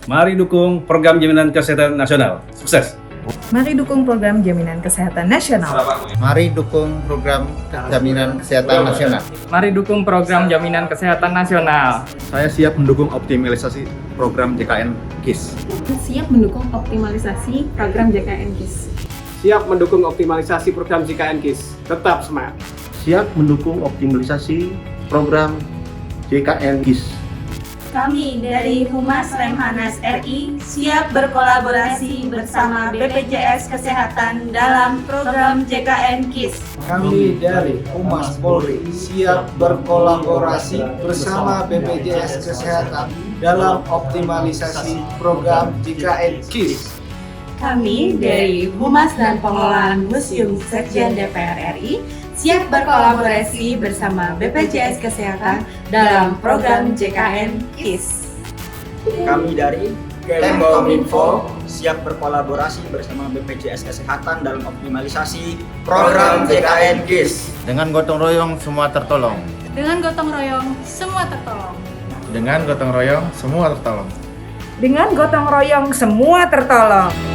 Mari dukung program Jaminan Kesehatan Nasional. Sukses! Mari dukung program Jaminan Kesehatan Nasional. Mari dukung program Jaminan Kesehatan Nasional. Mari dukung program Jaminan Kesehatan Nasional. Saya siap mendukung optimalisasi program JKN KIS. Siap mendukung optimalisasi program JKN KIS. Siap mendukung optimalisasi program JKN KIS. Tetap semangat. Siap mendukung optimalisasi program JKN KIS. Kami dari Humas Lemhanas RI siap berkolaborasi bersama BPJS Kesehatan dalam program JKN KIS. Kami dari Humas Polri siap berkolaborasi bersama BPJS Kesehatan dalam optimalisasi program JKN KIS. Kami dari Humas dan Pengelolaan Museum Sekjen DPR RI siap berkolaborasi bersama BPJS Kesehatan dalam program JKN KIS. Kami dari Kominfo siap berkolaborasi bersama BPJS Kesehatan dalam optimalisasi program JKN KIS. Dengan gotong royong semua tertolong. Dengan gotong royong, semua tertolong. Dengan gotong royong semua tertolong. Dengan gotong royong semua tertolong.